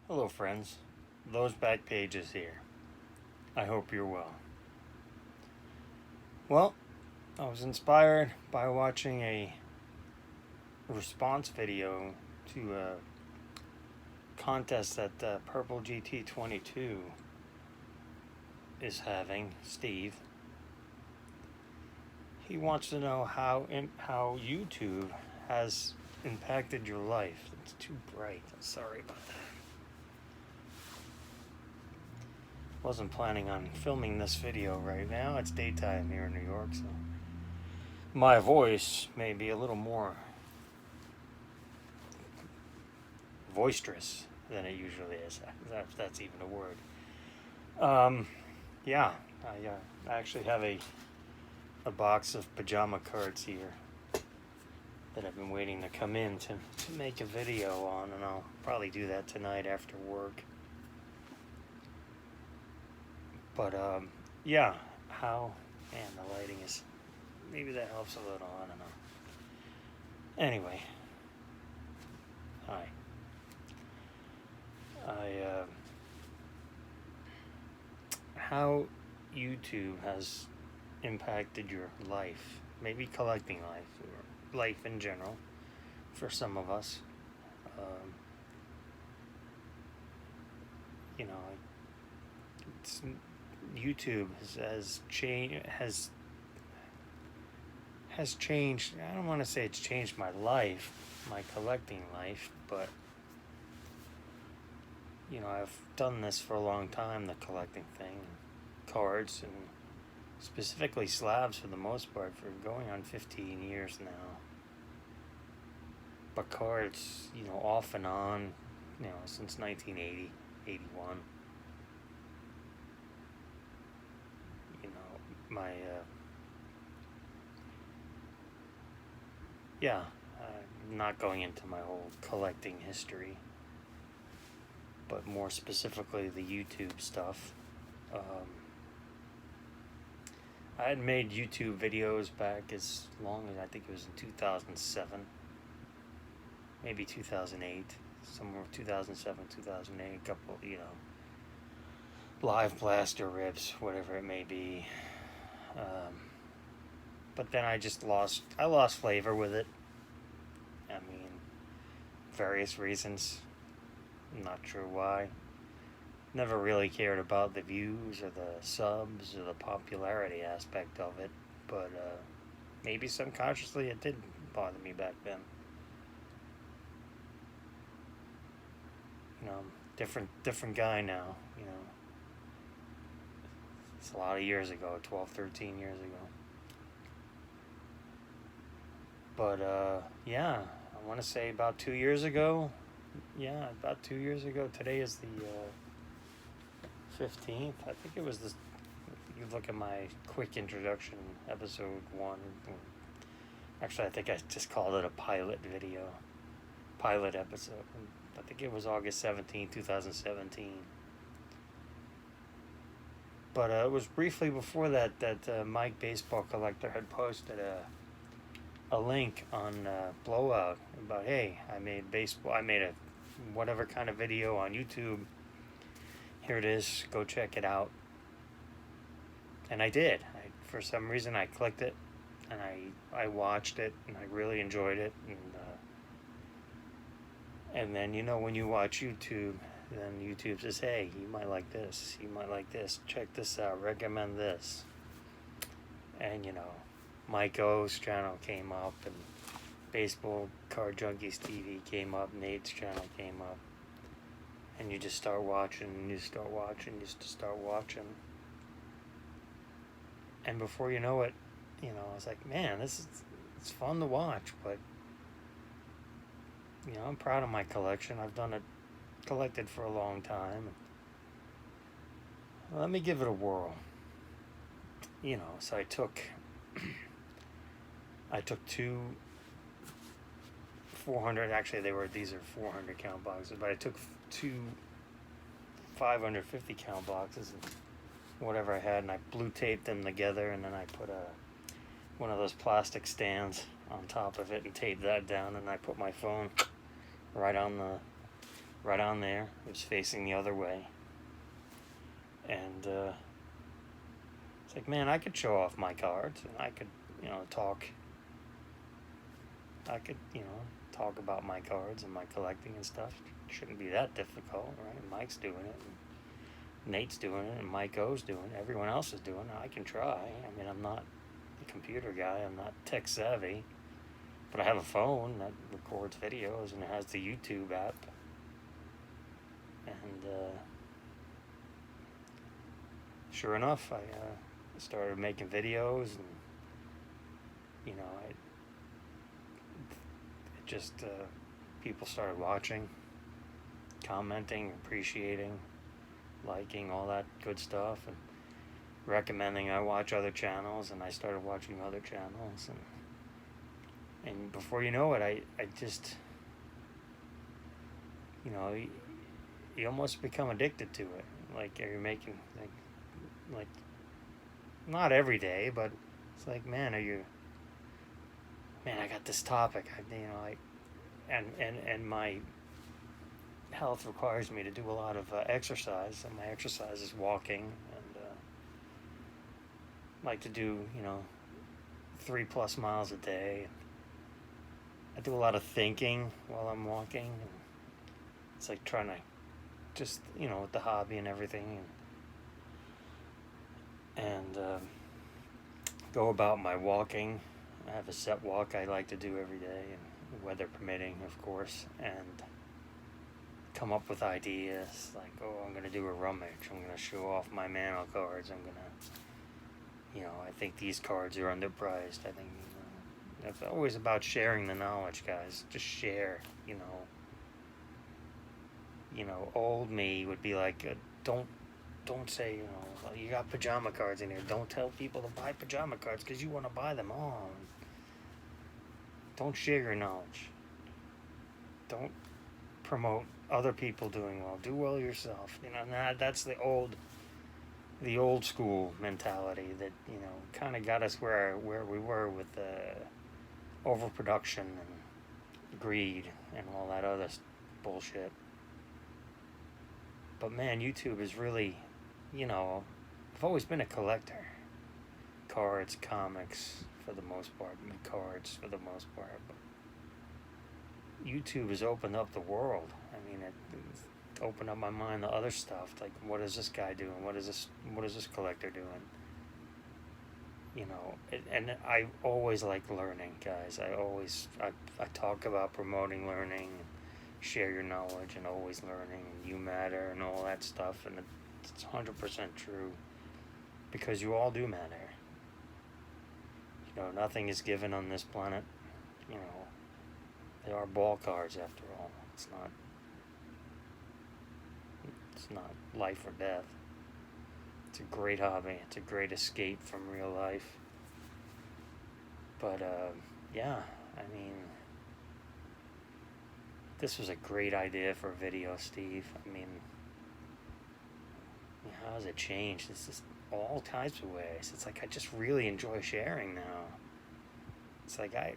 Hello friends, those back pages here. I hope you're well. Well, I was inspired by watching a response video to a contest that Purple GT22 is having. Steve, he wants to know how YouTube has impacted your life. It's too bright. Sorry about that. Wasn't planning on filming this video right now. It's daytime here in New York, so my voice may be a little more boisterous than it usually is, if that's even a word. Yeah, I actually have a box of pajama cards here that I've been waiting to come in to make a video on, and I'll probably do that tonight after work. But yeah, man, the lighting is, maybe that helps a little, I don't know. Anyway, hi. How YouTube has impacted your life, maybe collecting life, or life in general, for some of us. You know, it's, YouTube has changed. I don't want to say it's changed my life, my collecting life, but you know, I've done this for a long time, the collecting thing, cards, and specifically slabs for the most part, for going on 15 years now. But cards, you know, off and on, you know, since 1980, 81. You know, my, yeah, I'm not going into my whole collecting history, but more specifically the YouTube stuff. I had made YouTube videos back as long as, I think it was in 2007, maybe 2008, somewhere 2007, 2008, a couple, you know, live blaster rips, whatever it may be. But then I lost flavor with it. I mean, various reasons. I'm not sure why. Never really cared about the views or the subs or the popularity aspect of it, but maybe subconsciously it did bother me back then. You know, different guy now, you know. It's a lot of years ago, 12, 13 years ago. But yeah, I want to say about 2 years ago. Yeah, about 2 years ago. Today is the 15th. I think it was this. You look at my quick introduction, episode 1. Actually, I think I just called it a pilot episode. I think it was August 17, 2017. But it was briefly before that Mike Baseball Collector had posted a link on Blowout about, hey, I made a whatever kind of video on YouTube. Here it is, go check it out. And I did. For some reason I clicked it, and I watched it, and I really enjoyed it. And then, you know, when you watch YouTube, then YouTube says, hey, you might like this, check this out, recommend this. And, you know, Mike O's channel came up, and Baseball Card Junkies TV came up, Nate's channel came up. And you just start watching, And before you know it, you know, I was like, man, it's fun to watch, but, you know, I'm proud of my collection. I've collected for a long time. Let me give it a whirl. You know, so I took two 400, actually these are 400 count boxes, but I took two 550 count boxes and whatever I had, and I blue taped them together, and then I put one of those plastic stands on top of it and taped that down, and I put my phone right on right on there. It was facing the other way. And it's like, man, I could show off my cards, and I could, talk. I could, talk about my cards and my collecting and stuff. It shouldn't be that difficult, right? Mike's doing it, and Nate's doing it, and Mike O's doing it. Everyone else is doing it. I can try. I mean, I'm not a computer guy. I'm not tech savvy. But I have a phone that records videos, and it has the YouTube app. And sure enough, I started making videos, and it just people started watching, commenting, appreciating, liking, all that good stuff, and recommending I watch other channels, and I started watching other channels, and before you know it, I just, you almost become addicted to it. Like, you're making, like not every day, but it's like, man, I got this topic, and my health requires me to do a lot of exercise, and my exercise is walking, and like to do 3+ miles a day. I do a lot of thinking while I'm walking, and it's like trying to just with the hobby and everything, and go about my walking. I have a set walk I like to do every day, and weather permitting, of course, and come up with ideas like, oh, I'm going to do a rummage. I'm going to show off my Mano cards. I'm going to, I think these cards are underpriced. I think, it's always about sharing the knowledge, guys. Just share, Old me would be like, don't say, you got pajama cards in here. Don't tell people to buy pajama cards because you want to buy them all. Don't share your knowledge. Don't promote other people doing well. Do well yourself. That's the old school mentality that kind of got us where we were with overproduction and greed and all that other bullshit. But man, YouTube is really, I've always been a collector. Cards, comics, for the most part. Cards, for the most part. But YouTube has opened up the world. I mean, it's opened up my mind to other stuff. Like, what is this guy doing? What is this collector doing? And I always like learning, guys. I talk about promoting learning, share your knowledge, and always learning, and you matter, and all that stuff, and it's 100% true, because you all do matter. Nothing is given on this planet. They are ball cards after all. It's not life or death. It's a great hobby. It's a great escape from real life. But yeah, I mean, this was a great idea for a video, Steve. I mean, how has it changed? It's just all types of ways. It's like I just really enjoy sharing now. It's like I'm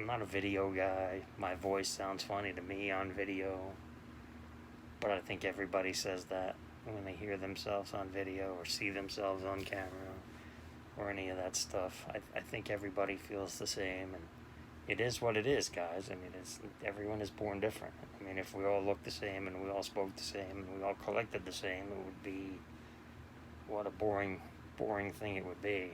not a video guy. My voice sounds funny to me on video, but I think everybody says that when they hear themselves on video or see themselves on camera or any of that stuff. I think everybody feels the same, and it is what it is, guys. I mean, everyone is born different. I mean, if we all looked the same and we all spoke the same and we all collected the same, it would be, what a boring thing it would be.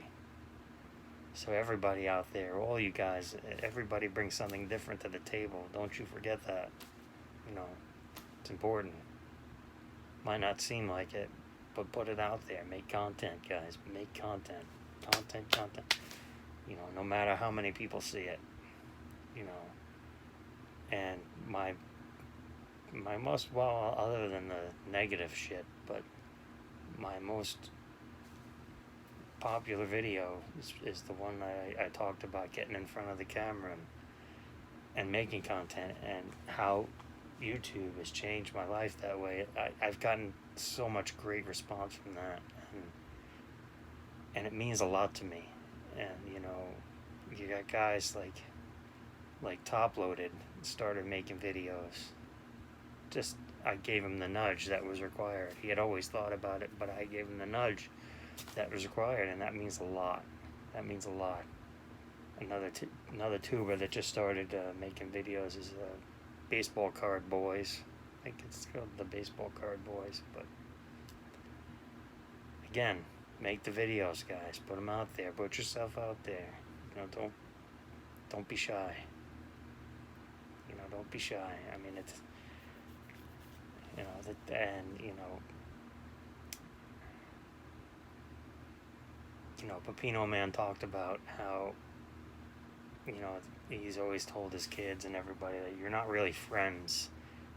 So everybody out there, all you guys, everybody brings something different to the table. Don't you forget that. It's important. Might not seem like it, but put it out there. Make content, guys. Make content. Content. No matter how many people see it. And my most, well, other than the negative shit, but my most popular video is the one I talked about getting in front of the camera and making content, and how YouTube has changed my life that way. I've gotten so much great response from that, and it means a lot to me. And you got guys like Top Loaded started making videos. Just, I gave him the nudge that was required. He had always thought about it, but I gave him the nudge that was required, and that means a lot. That means a lot. Another tuber that just started making videos is Baseball Card Boys. I think it's called the Baseball Card Boys. But again, make the videos, guys. Put them out there. Put yourself out there. You know, don't be shy. You know, don't be shy. I mean, it's, you know, and Pepino Man talked about how, you know, he's always told his kids and everybody that you're not really friends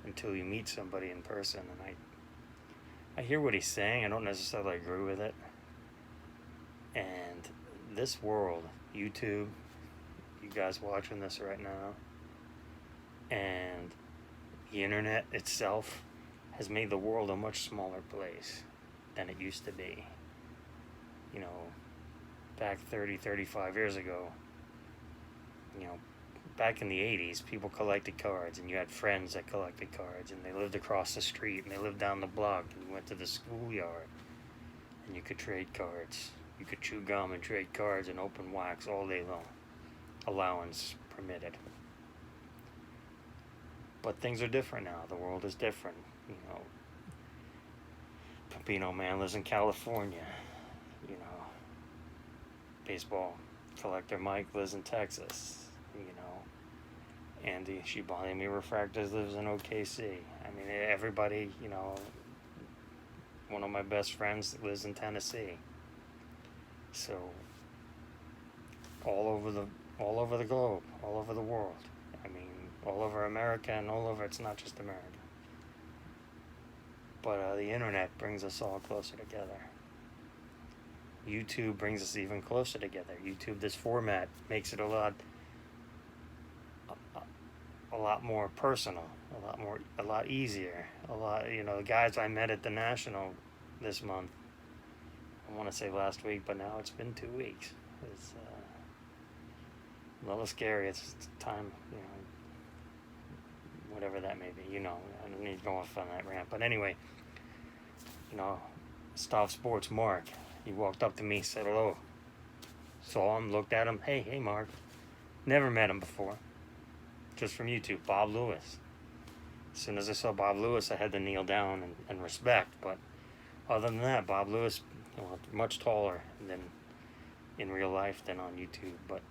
until you meet somebody in person. And I hear what he's saying. I don't necessarily agree with it. And this world, YouTube, you guys watching this right now, and the internet itself has made the world a much smaller place than it used to be. You know, back 30, 35 years ago, you know, back in the 80s, people collected cards, and you had friends that collected cards, and they lived across the street, and they lived down the block, and you went to the schoolyard, and you could trade cards. You could chew gum and trade cards and open wax all day long. Allowance permitted. But things are different now. The world is different. You know, Pepino Man lives in California. You know, baseball collector Mike lives in Texas. You know, Andy Shibani Refractors lives in OKC. I mean, everybody, you know, one of my best friends lives in Tennessee. So, all over the globe, all over the world. I mean, all over America and all over, it's not just America. But the internet brings us all closer together. YouTube brings us even closer together. YouTube, this format, makes it a lot more personal, a lot easier. You know, the guys I met at the National this month, I want to say last week, but now it's been 2 weeks. It's a little scary. It's time, you know, whatever that may be. You know, I don't need to go off on that rant. But anyway, you know, Stop Sports Mark, he walked up to me, said hello. Saw him, looked at him. Hey, Mark. Never met him before. Just from YouTube, Bob Lewis. As soon as I saw Bob Lewis, I had to kneel down and respect. But other than that, Bob Lewis, you know, much taller than in real life than on YouTube. But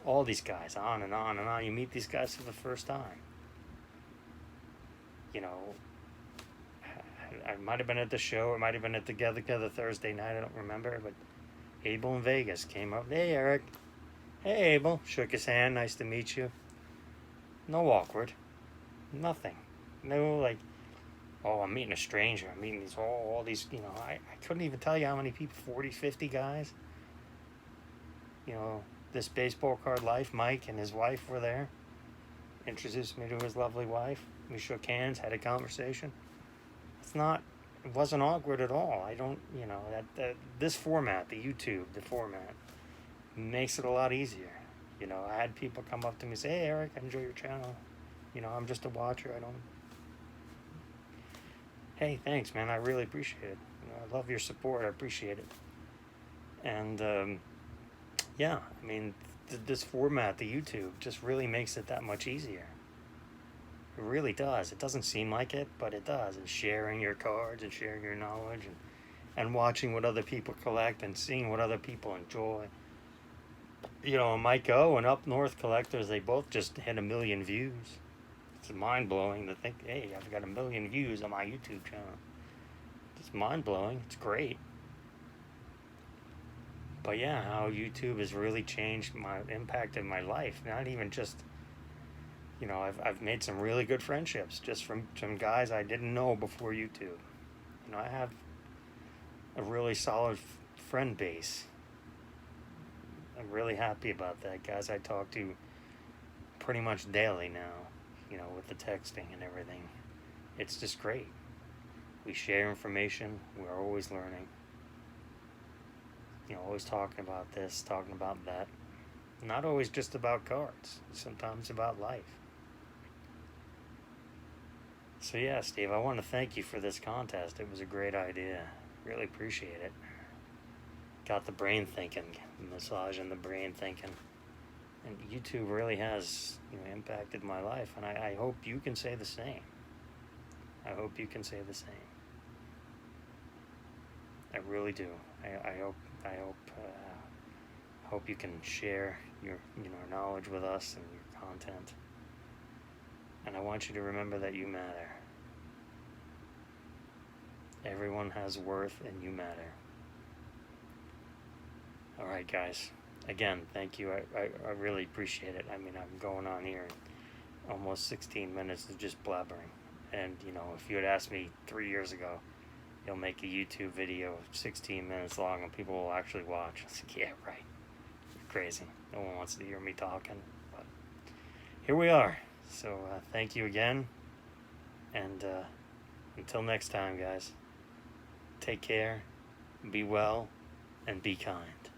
all these guys, on and on and on. You meet these guys for the first time. You know, I might have been at the show. It might have been at the Get Together Thursday night. I don't remember. But Abel in Vegas came up. Hey, Eric. Hey, Abel. Shook his hand. Nice to meet you. No awkward. Nothing. No, like, oh, I'm meeting a stranger. I'm meeting all these, you know, I couldn't even tell you how many people, 40, 50 guys. You know, this baseball card life, Mike and his wife were there. Introduced me to his lovely wife. We shook hands, had a conversation. It wasn't awkward at all. I don't, you know, this format, the YouTube, the format, makes it a lot easier. You know, I had people come up to me and say, hey, Eric, I enjoy your channel. You know, I'm just a watcher. Hey, thanks, man. I really appreciate it. You know, I love your support. I appreciate it. And, yeah, I mean, this format, the YouTube, just really makes it that much easier. It really does. It doesn't seem like it, but it does. And sharing your cards and sharing your knowledge and watching what other people collect and seeing what other people enjoy. You know, Mike O and Up North Collectors, they both just hit 1 million views. It's mind-blowing to think, hey, I've got 1 million views on my YouTube channel. It's mind-blowing. It's great. But yeah, how YouTube has really changed impacted my life. Not even just, you know, I've made some really good friendships just from some guys I didn't know before YouTube. You know, I have a really solid friend base. I'm really happy about that. Guys I talk to pretty much daily now, you know, with the texting and everything. It's just great. We share information. We're always learning. You know, always talking about this, talking about that. Not always just about cards. Sometimes about life. So yeah, Steve, I want to thank you for this contest. It was a great idea. Really appreciate it. Got the brain thinking, massaging the brain thinking. And YouTube really has, impacted my life, and I hope you can say the same. I hope you can say the same. I really do. I hope you can share your knowledge with us and your content. And I want you to remember that you matter. Everyone has worth, and you matter. All right, guys. Again, thank you. I really appreciate it. I mean, I'm going on here almost 16 minutes of just blabbering. And, if you had asked me 3 years ago, you'll make a YouTube video 16 minutes long and people will actually watch. I said, yeah, right. You're crazy. No one wants to hear me talking. But here we are. So thank you again. And until next time, guys, take care, be well, and be kind.